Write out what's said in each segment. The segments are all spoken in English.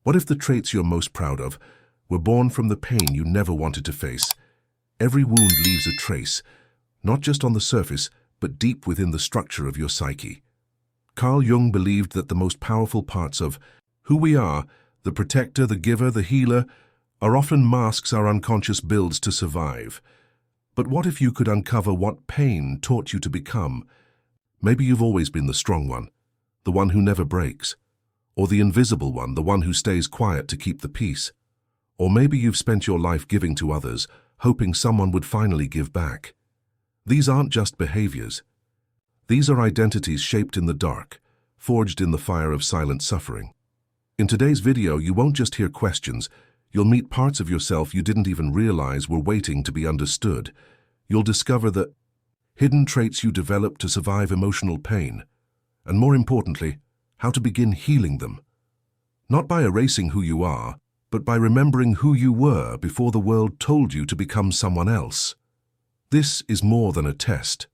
What if the traits you're most proud of were born from the pain you never wanted to face? Every wound leaves a trace, not just on the surface, but deep within the structure of your psyche. Carl Jung believed that the most powerful parts of who we are, the protector, the giver, the healer, are often masks our unconscious builds to survive. But what if you could uncover what pain taught you to become? Maybe you've always been the strong one, the one who never breaks, or the invisible one, the one who stays quiet to keep the peace. Or maybe you've spent your life giving to others, hoping someone would finally give back. These aren't just behaviors. These are identities shaped in the dark, forged in the fire of silent suffering. In today's video, you won't just hear questions. You'll meet parts of yourself you didn't even realize were waiting to be understood. You'll discover the hidden traits you developed to survive emotional pain, and more importantly, how to begin healing them. Not by erasing who you are, but by remembering who you were before the world told you to become someone else. This is more than a test.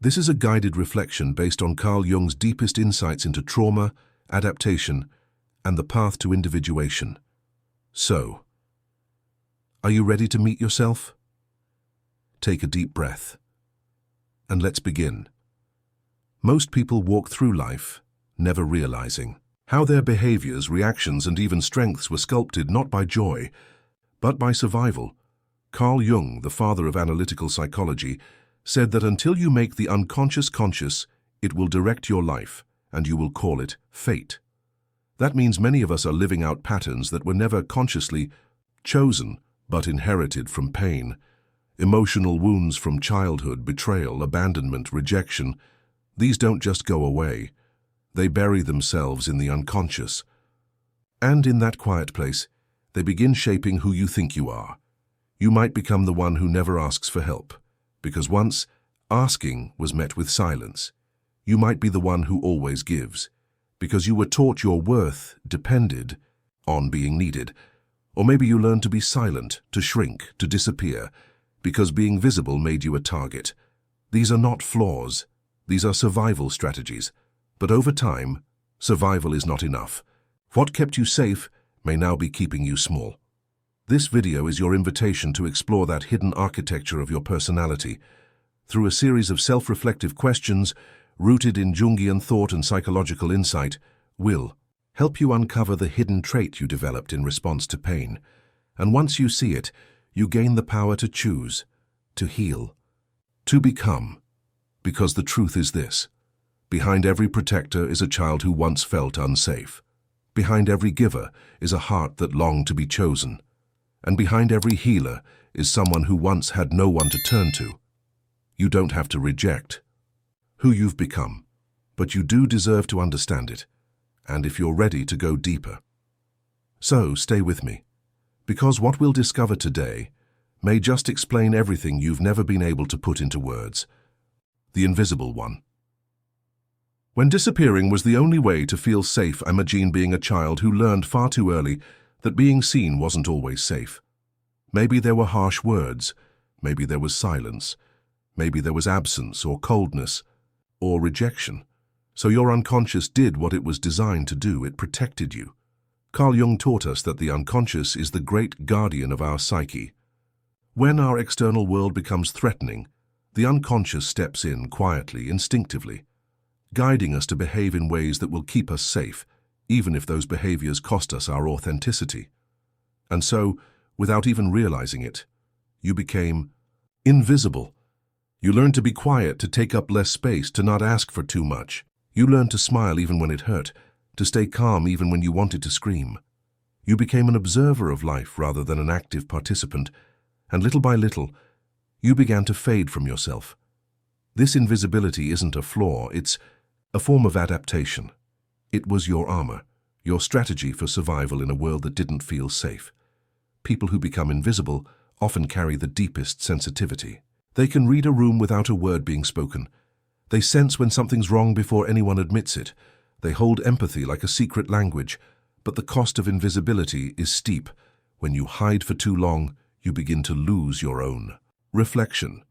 This is a guided reflection based on Carl Jung's deepest insights into trauma, adaptation, and the path to individuation. So, are you ready to meet yourself? Take a deep breath, and let's begin. Most people walk through life, never realizing how their behaviors, reactions, and even strengths were sculpted not by joy, but by survival. Carl Jung, the father of analytical psychology, said that until you make the unconscious conscious, it will direct your life, and you will call it fate. That means many of us are living out patterns that were never consciously chosen, but inherited from pain. Emotional wounds from childhood, betrayal, abandonment, rejection. These don't just go away. They bury themselves in the unconscious. And in that quiet place, they begin shaping who you think you are. You might become the one who never asks for help, because once asking was met with silence. You might be the one who always gives, because you were taught your worth depended on being needed. Or maybe you learned to be silent, to shrink, to disappear, because being visible made you a target. These are not flaws. These are survival strategies. But over time, survival is not enough. What kept you safe may now be keeping you small. This video is your invitation to explore that hidden architecture of your personality. Through a series of self-reflective questions, rooted in Jungian thought and psychological insight, will help you uncover the hidden trait you developed in response to pain. And once you see it, you gain the power to choose, to heal, to become. Because the truth is this: behind every protector is a child who once felt unsafe. Behind every giver is a heart that longed to be chosen. And behind every healer is someone who once had no one to turn to. You don't have to reject who you've become, but you do deserve to understand it, and if you're ready to go deeper. So stay with me, because what we'll discover today may just explain everything you've never been able to put into words. The invisible one. When disappearing was the only way to feel safe, imagine being a child who learned far too early that being seen wasn't always safe. Maybe there were harsh words, maybe there was silence, maybe there was absence or coldness or rejection. So your unconscious did what it was designed to do. It protected you. Carl Jung taught us that the unconscious is the great guardian of our psyche. When our external world becomes threatening, the unconscious steps in quietly, instinctively, guiding us to behave in ways that will keep us safe, even if those behaviors cost us our authenticity. And so, without even realizing it, you became invisible. You learned to be quiet, to take up less space, to not ask for too much. You learned to smile even when it hurt, to stay calm even when you wanted to scream. You became an observer of life rather than an active participant, and little by little, you began to fade from yourself. This invisibility isn't a flaw, it's a form of adaptation. It was your armor, your strategy for survival in a world that didn't feel safe. People who become invisible often carry the deepest sensitivity. They can read a room without a word being spoken. They sense when something's wrong before anyone admits it. They hold empathy like a secret language, but the cost of invisibility is steep. When you hide for too long, you begin to lose your own. Reflection.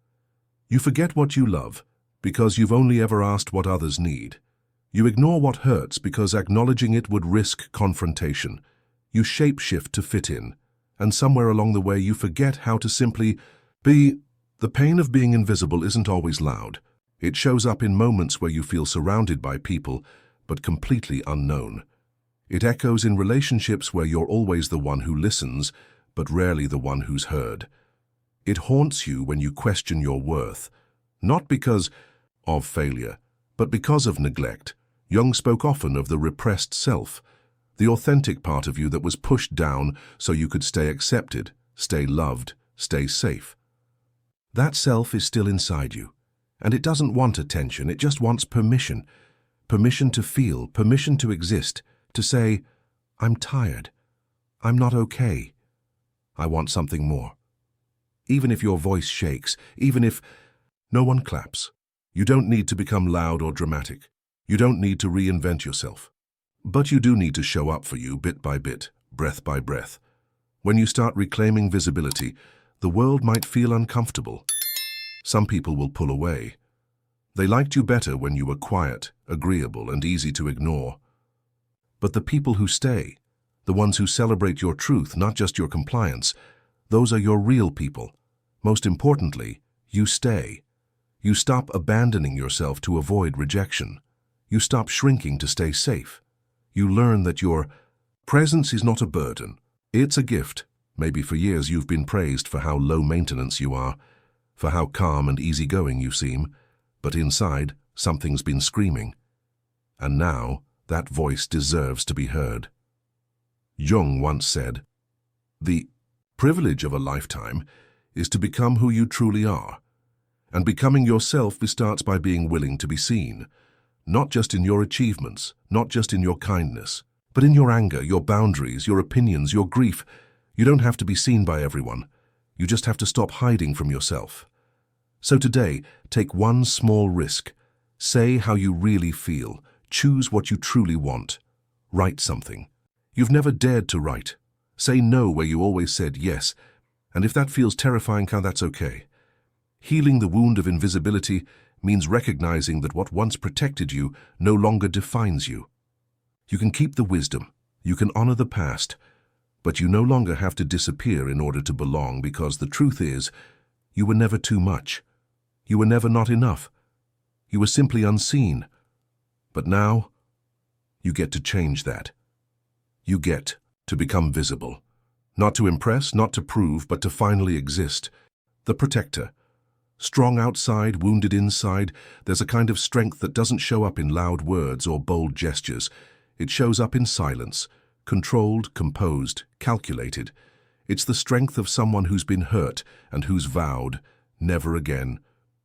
You forget what you love because you've only ever asked what others need. You ignore what hurts because acknowledging it would risk confrontation. You shape-shift to fit in, and somewhere along the way you forget how to simply be. The pain of being invisible isn't always loud. It shows up in moments where you feel surrounded by people, but completely unknown. It echoes in relationships where you're always the one who listens, but rarely the one who's heard. It haunts you when you question your worth, not because of failure, but because of neglect. Jung spoke often of the repressed self, the authentic part of you that was pushed down so you could stay accepted, stay loved, stay safe. That self is still inside you, and it doesn't want attention, it just wants permission. Permission to feel, permission to exist, to say, I'm tired, I'm not okay, I want something more. Even if your voice shakes, even if no one claps, you don't need to become loud or dramatic. You don't need to reinvent yourself. But you do need to show up for you bit by bit, breath by breath. When you start reclaiming visibility, the world might feel uncomfortable. Some people will pull away. They liked you better when you were quiet, agreeable, and easy to ignore. But the people who stay, the ones who celebrate your truth, not just your compliance, those are your real people. Most importantly, you stay. You stop abandoning yourself to avoid rejection. You stop shrinking to stay safe. You learn that your presence is not a burden. It's a gift. Maybe for years you've been praised for how low maintenance you are, for how calm and easygoing you seem, but inside, something's been screaming. And now, that voice deserves to be heard. Jung once said, "The privilege of a lifetime is to become who you truly are. And becoming yourself starts by being willing to be seen, not just in your achievements, not just in your kindness, but in your anger, your boundaries, your opinions, your grief. You don't have to be seen by everyone. You just have to stop hiding from yourself." So today, take one small risk. Say how you really feel. Choose what you truly want. Write something you've never dared to write. Say no where you always said yes. And if that feels terrifying, that's okay. Healing the wound of invisibility means recognizing that what once protected you no longer defines you. You can keep the wisdom, you can honor the past, but you no longer have to disappear in order to belong, because the truth is, you were never too much. You were never not enough. You were simply unseen. But now, you get to change that. You get to become visible. Not to impress, not to prove, but to finally exist. The protector. Strong outside, wounded inside, there's a kind of strength that doesn't show up in loud words or bold gestures. It shows up in silence, controlled, composed, calculated. It's the strength of someone who's been hurt and who's vowed, never again.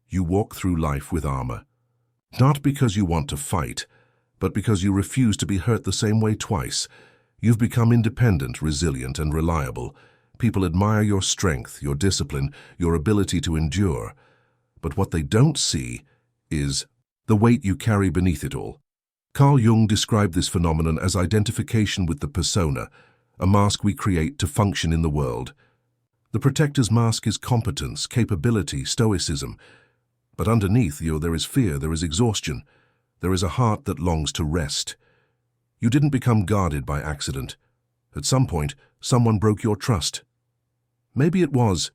You walk through life with armor. Not because you want to fight, but because you refuse to be hurt the same way twice. You've become independent, resilient, and reliable. People admire your strength, your discipline, your ability to endure. But what they don't see is the weight you carry beneath it all. Carl Jung described this phenomenon as identification with the persona, a mask we create to function in the world. The protector's mask is competence, capability, stoicism. But underneath you there is fear, there is exhaustion. There is a heart that longs to rest. You didn't become guarded by accident. At some point, someone broke your trust. Maybe it was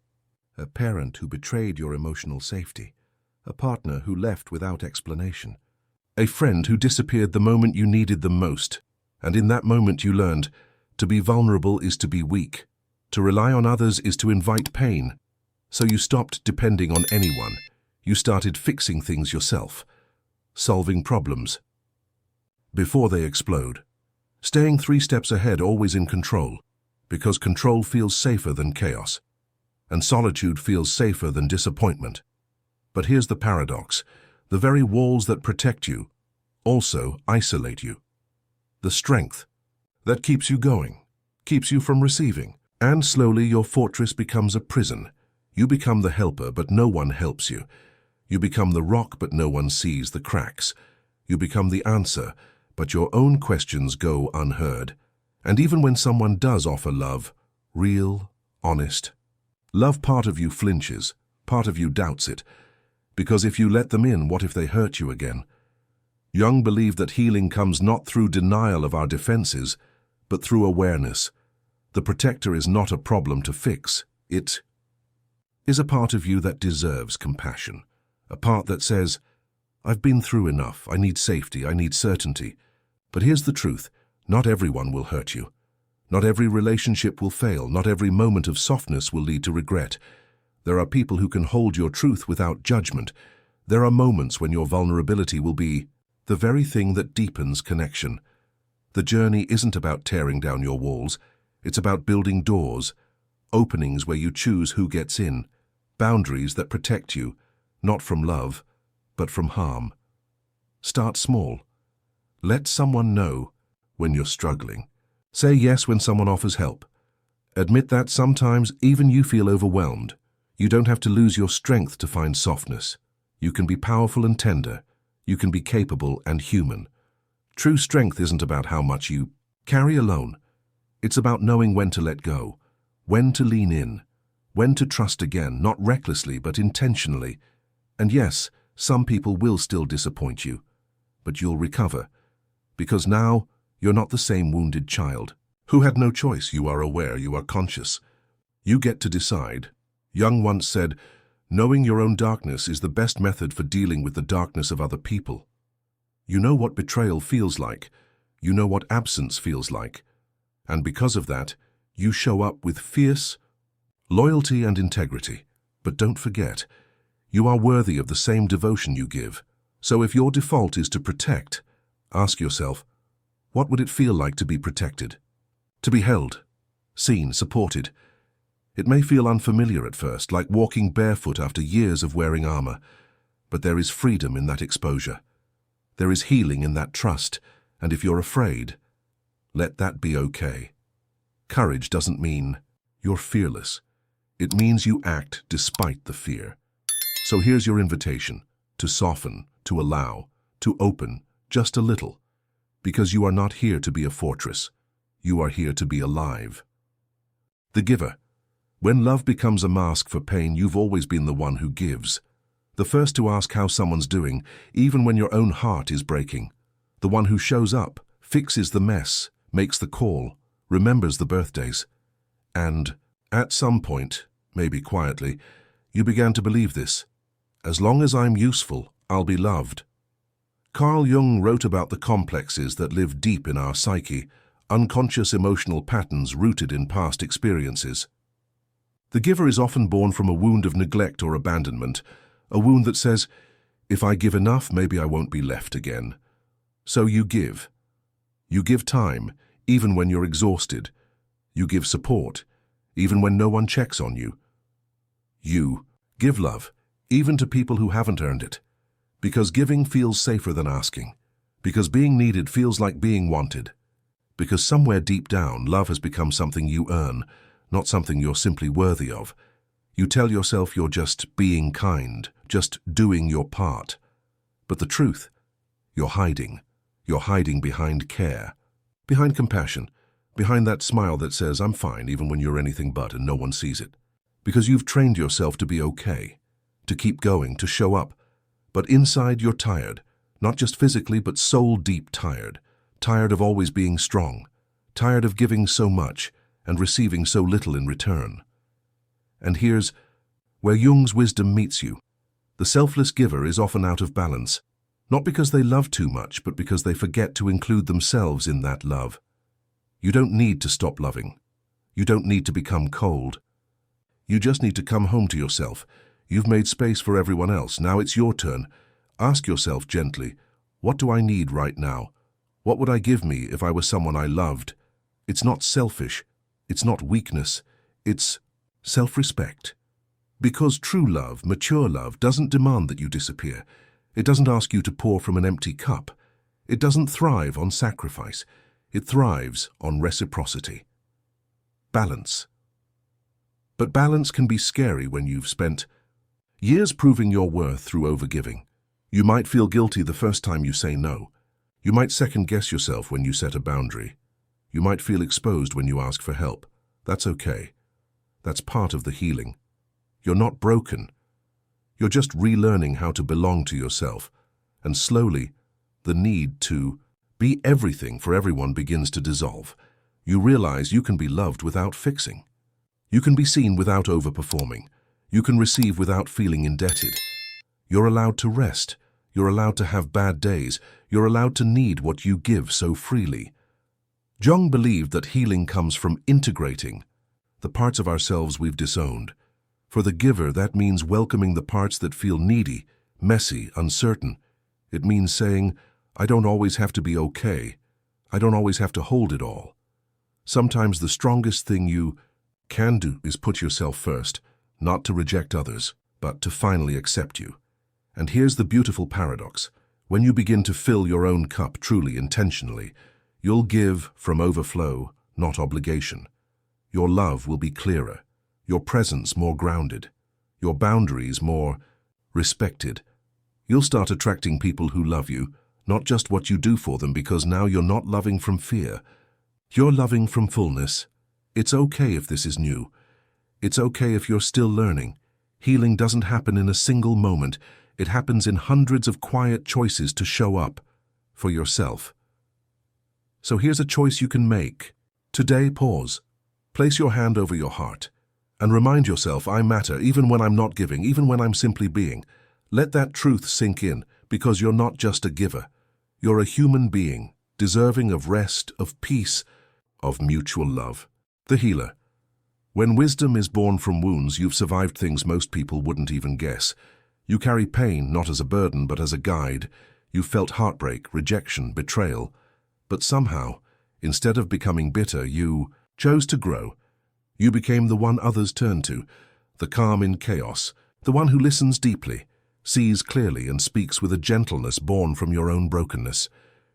a parent who betrayed your emotional safety, a partner who left without explanation, a friend who disappeared the moment you needed them most. And in that moment you learned, to be vulnerable is to be weak. To rely on others is to invite pain. So you stopped depending on anyone. You started fixing things yourself, solving problems before they explode. Staying 3 steps ahead, always in control, because control feels safer than chaos, and solitude feels safer than disappointment. But here's the paradox. The very walls that protect you also isolate you. The strength that keeps you going, keeps you from receiving. And slowly your fortress becomes a prison. You become the helper, but no one helps you. You become the rock, but no one sees the cracks. You become the answer, but your own questions go unheard. And even when someone does offer love, real, honest love, part of you flinches, part of you doubts it. Because if you let them in, what if they hurt you again? Jung believed that healing comes not through denial of our defenses, but through awareness. The protector is not a problem to fix. It is a part of you that deserves compassion. A part that says, I've been through enough. I need safety. I need certainty. But here's the truth. Not everyone will hurt you. Not every relationship will fail. Not every moment of softness will lead to regret. There are people who can hold your truth without judgment. There are moments when your vulnerability will be the very thing that deepens connection. The journey isn't about tearing down your walls. It's about building doors, openings where you choose who gets in, boundaries that protect you, not from love, but from harm. Start small. Let someone know when you're struggling. Say yes when someone offers help. Admit that sometimes even you feel overwhelmed. You don't have to lose your strength to find softness. You can be powerful and tender. You can be capable and human. True strength isn't about how much you carry alone. It's about knowing when to let go, when to lean in, when to trust again, not recklessly but intentionally. And yes, some people will still disappoint you, but you'll recover, because now you're not the same wounded child who had no choice. You are aware, you are conscious. You get to decide. Jung once said, knowing your own darkness is the best method for dealing with the darkness of other people. You know what betrayal feels like. You know what absence feels like. And because of that, you show up with fierce loyalty and integrity. But don't forget, you are worthy of the same devotion you give. So if your default is to protect, ask yourself, what would it feel like to be protected? To be held, seen, supported. It may feel unfamiliar at first, like walking barefoot after years of wearing armor, but there is freedom in that exposure. There is healing in that trust, and if you're afraid, let that be okay. Courage doesn't mean you're fearless. It means you act despite the fear. So here's your invitation, to soften, to allow, to open just a little, because you are not here to be a fortress. You are here to be alive. The giver. When love becomes a mask for pain, you've always been the one who gives. The first to ask how someone's doing, even when your own heart is breaking. The one who shows up, fixes the mess, makes the call, remembers the birthdays. And at some point, maybe quietly, you began to believe this. As long as I'm useful, I'll be loved. Carl Jung wrote about the complexes that live deep in our psyche, unconscious emotional patterns rooted in past experiences. The giver is often born from a wound of neglect or abandonment, a wound that says, if I give enough, maybe I won't be left again. So you give. You give time, even when you're exhausted. You give support, even when no one checks on you. You give love, even to people who haven't earned it. Because giving feels safer than asking. Because being needed feels like being wanted. Because somewhere deep down, love has become something you earn, not something you're simply worthy of. You tell yourself you're just being kind, just doing your part. But the truth, you're hiding. You're hiding behind care, behind compassion, behind that smile that says, I'm fine, even when you're anything but and no one sees it. Because you've trained yourself to be okay, to keep going, to show up. But inside you're tired, not just physically, but soul-deep tired. Tired of always being strong, tired of giving so much and receiving so little in return. And here's where Jung's wisdom meets you. The selfless giver is often out of balance, not because they love too much, but because they forget to include themselves in that love. You don't need to stop loving. You don't need to become cold. You just need to come home to yourself. You've made space for everyone else. Now it's your turn. Ask yourself gently, what do I need right now? What would I give me if I were someone I loved? It's not selfish. It's not weakness. It's self-respect. Because true love, mature love, doesn't demand that you disappear. It doesn't ask you to pour from an empty cup. It doesn't thrive on sacrifice. It thrives on reciprocity. Balance. But balance can be scary when you've spent years proving your worth through overgiving. You might feel guilty the first time you say no. You might second-guess yourself when you set a boundary. You might feel exposed when you ask for help. That's okay. That's part of the healing. You're not broken. You're just relearning how to belong to yourself. And slowly, the need to be everything for everyone begins to dissolve. You realize you can be loved without fixing. You can be seen without overperforming. You can receive without feeling indebted. You're allowed to rest. You're allowed to have bad days. You're allowed to need what you give so freely. Jung believed that healing comes from integrating the parts of ourselves we've disowned. For the giver, that means welcoming the parts that feel needy, messy, uncertain. It means saying, I don't always have to be okay. I don't always have to hold it all. Sometimes the strongest thing you can do is put yourself first, not to reject others, but to finally accept you. And here's the beautiful paradox. When you begin to fill your own cup truly, intentionally, you'll give from overflow, not obligation. Your love will be clearer, your presence more grounded, your boundaries more respected. You'll start attracting people who love you, not just what you do for them, because now you're not loving from fear. You're loving from fullness. It's okay if this is new. It's okay if you're still learning. Healing doesn't happen in a single moment. It happens in hundreds of quiet choices to show up for yourself. So here's a choice you can make. Today, pause. Place your hand over your heart and remind yourself, I matter, even when I'm not giving, even when I'm simply being. Let that truth sink in, because you're not just a giver. You're a human being, deserving of rest, of peace, of mutual love. The healer. When wisdom is born from wounds, you've survived things most people wouldn't even guess. You carry pain not as a burden, but as a guide. You felt heartbreak, rejection, betrayal. But somehow, instead of becoming bitter, you chose to grow. You became the one others turn to, the calm in chaos, the one who listens deeply, sees clearly, and speaks with a gentleness born from your own brokenness.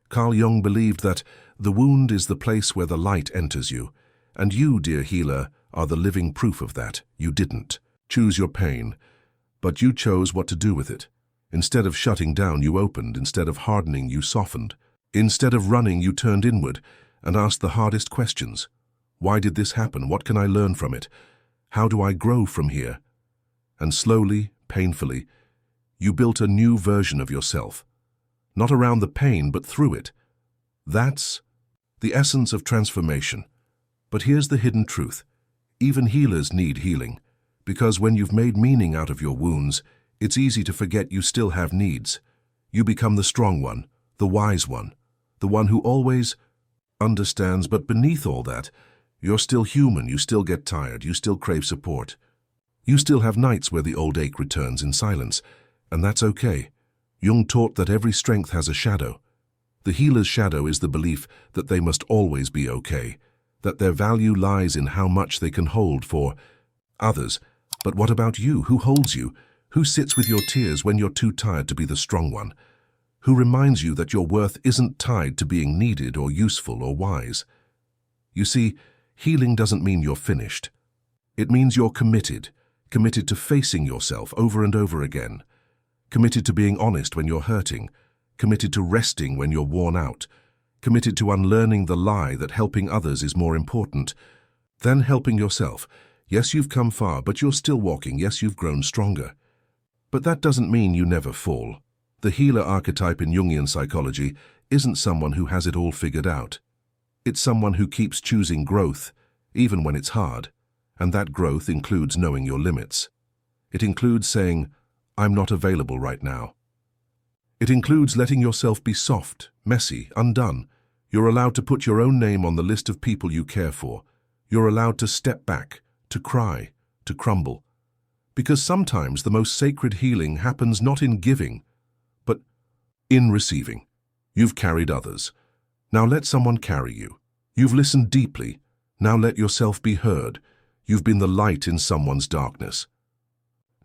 Carl Jung believed that the wound is the place where the light enters you, and you, dear healer, are the living proof of that. You didn't choose your pain, but you chose what to do with it. Instead of shutting down, you opened. Instead of hardening, you softened. Instead of running, you turned inward and asked the hardest questions. Why did this happen? What can I learn from it? How do I grow from here? And slowly, painfully, you built a new version of yourself. Not around the pain, but through it. That's the essence of transformation. But here's the hidden truth. Even healers need healing, because when you've made meaning out of your wounds, it's easy to forget you still have needs. You become the strong one, the wise one, the one who always understands. But beneath all that, you're still human. You still get tired. You still crave support. You still have nights where the old ache returns in silence, and that's okay. Jung taught that every strength has a shadow. The healer's shadow is the belief that they must always be okay, that their value lies in how much they can hold for others. But what about you? Who holds you? Who sits with your tears when you're too tired to be the strong one? Who reminds you that your worth isn't tied to being needed or useful or wise? You see, healing doesn't mean you're finished. It means you're committed to facing yourself over and over again, committed to being honest when you're hurting, committed to resting when you're worn out, committed to unlearning the lie that helping others is more important than helping yourself. Yes, you've come far, but you're still walking. Yes, you've grown stronger. But that doesn't mean you never fall. The healer archetype in Jungian psychology isn't someone who has it all figured out. It's someone who keeps choosing growth, even when it's hard. And that growth includes knowing your limits. It includes saying, I'm not available right now. It includes letting yourself be soft, messy, undone. You're allowed to put your own name on the list of people you care for. You're allowed to step back, to cry, to crumble. Because sometimes the most sacred healing happens not in giving, but in receiving. You've carried others. Now let someone carry you. You've listened deeply. Now let yourself be heard. You've been the light in someone's darkness.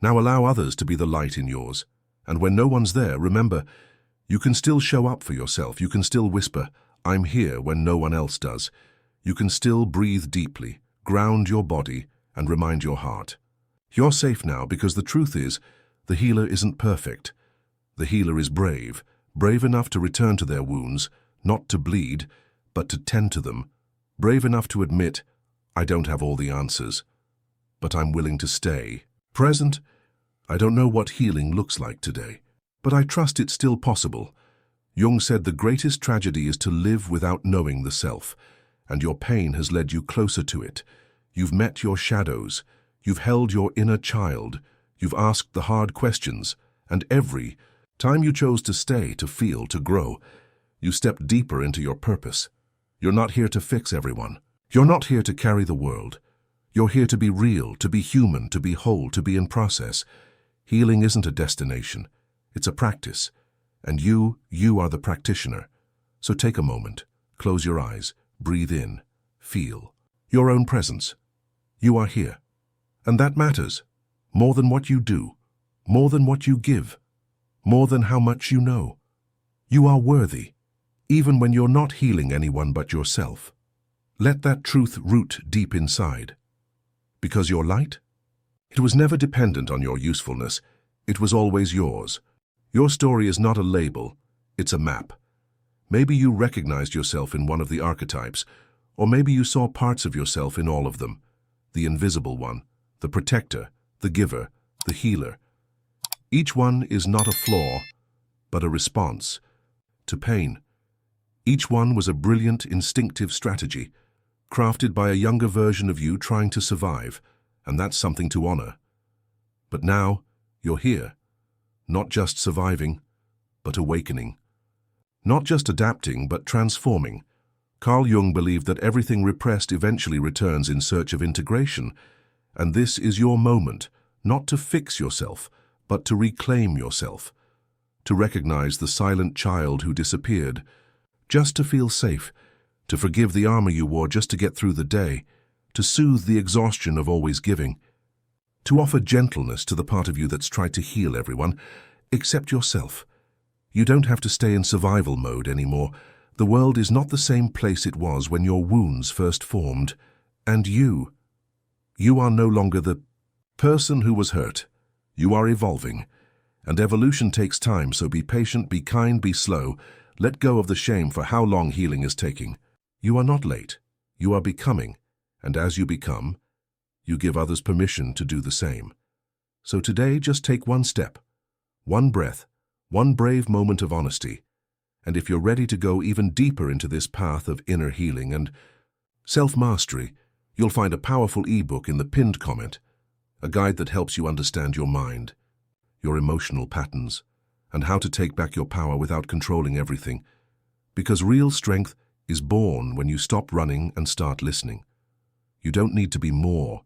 Now allow others to be the light in yours. And when no one's there, remember, you can still show up for yourself. You can still whisper, I'm here, when no one else does. You can still breathe deeply, ground your body, and remind your heart. You're safe now, because the truth is, the healer isn't perfect. The healer is brave, brave enough to return to their wounds, not to bleed, but to tend to them. Brave enough to admit, I don't have all the answers, but I'm willing to stay present. I don't know what healing looks like today, but I trust it's still possible. Jung said the greatest tragedy is to live without knowing the self, and your pain has led you closer to it. You've met your shadows. You've held your inner child. You've asked the hard questions, and every time you chose to stay, to feel, to grow, you stepped deeper into your purpose. You're not here to fix everyone. You're not here to carry the world. You're here to be real, to be human, to be whole, to be in process. Healing isn't a destination. It's a practice. And you are the practitioner. So take a moment, close your eyes, breathe in, feel your own presence. You are here. And that matters. More than what you do, more than what you give, more than how much you know. You are worthy, even when you're not healing anyone but yourself. Let that truth root deep inside. Because your light? It was never dependent on your usefulness. It was always yours. Your story is not a label, it's a map. Maybe you recognized yourself in one of the archetypes, or maybe you saw parts of yourself in all of them. The invisible one, the protector, the giver, the healer. Each one is not a flaw, but a response to pain. Each one was a brilliant, instinctive strategy, crafted by a younger version of you trying to survive, and that's something to honor. But now, you're here. Not just surviving, but awakening. Not just adapting, but transforming. Carl Jung believed that everything repressed eventually returns in search of integration, and this is your moment, not to fix yourself, but to reclaim yourself, to recognize the silent child who disappeared, just to feel safe, to forgive the armor you wore just to get through the day, to soothe the exhaustion of always giving, to offer gentleness to the part of you that's tried to heal everyone, except yourself. You don't have to stay in survival mode anymore. The world is not the same place it was when your wounds first formed. And you are no longer the person who was hurt. You are evolving. And evolution takes time, so be patient, be kind, be slow. Let go of the shame for how long healing is taking. You are not late. You are becoming. And as you become, you give others permission to do the same. So today, just take one step, one breath, one brave moment of honesty. And if you're ready to go even deeper into this path of inner healing and self-mastery, you'll find a powerful ebook in the pinned comment, a guide that helps you understand your mind, your emotional patterns, and how to take back your power without controlling everything. Because real strength is born when you stop running and start listening. You don't need to be more.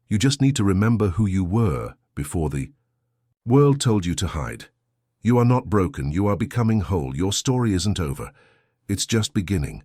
You just need to remember who you were before the world told you to hide. You are not broken. You are becoming whole. Your story isn't over. It's just beginning.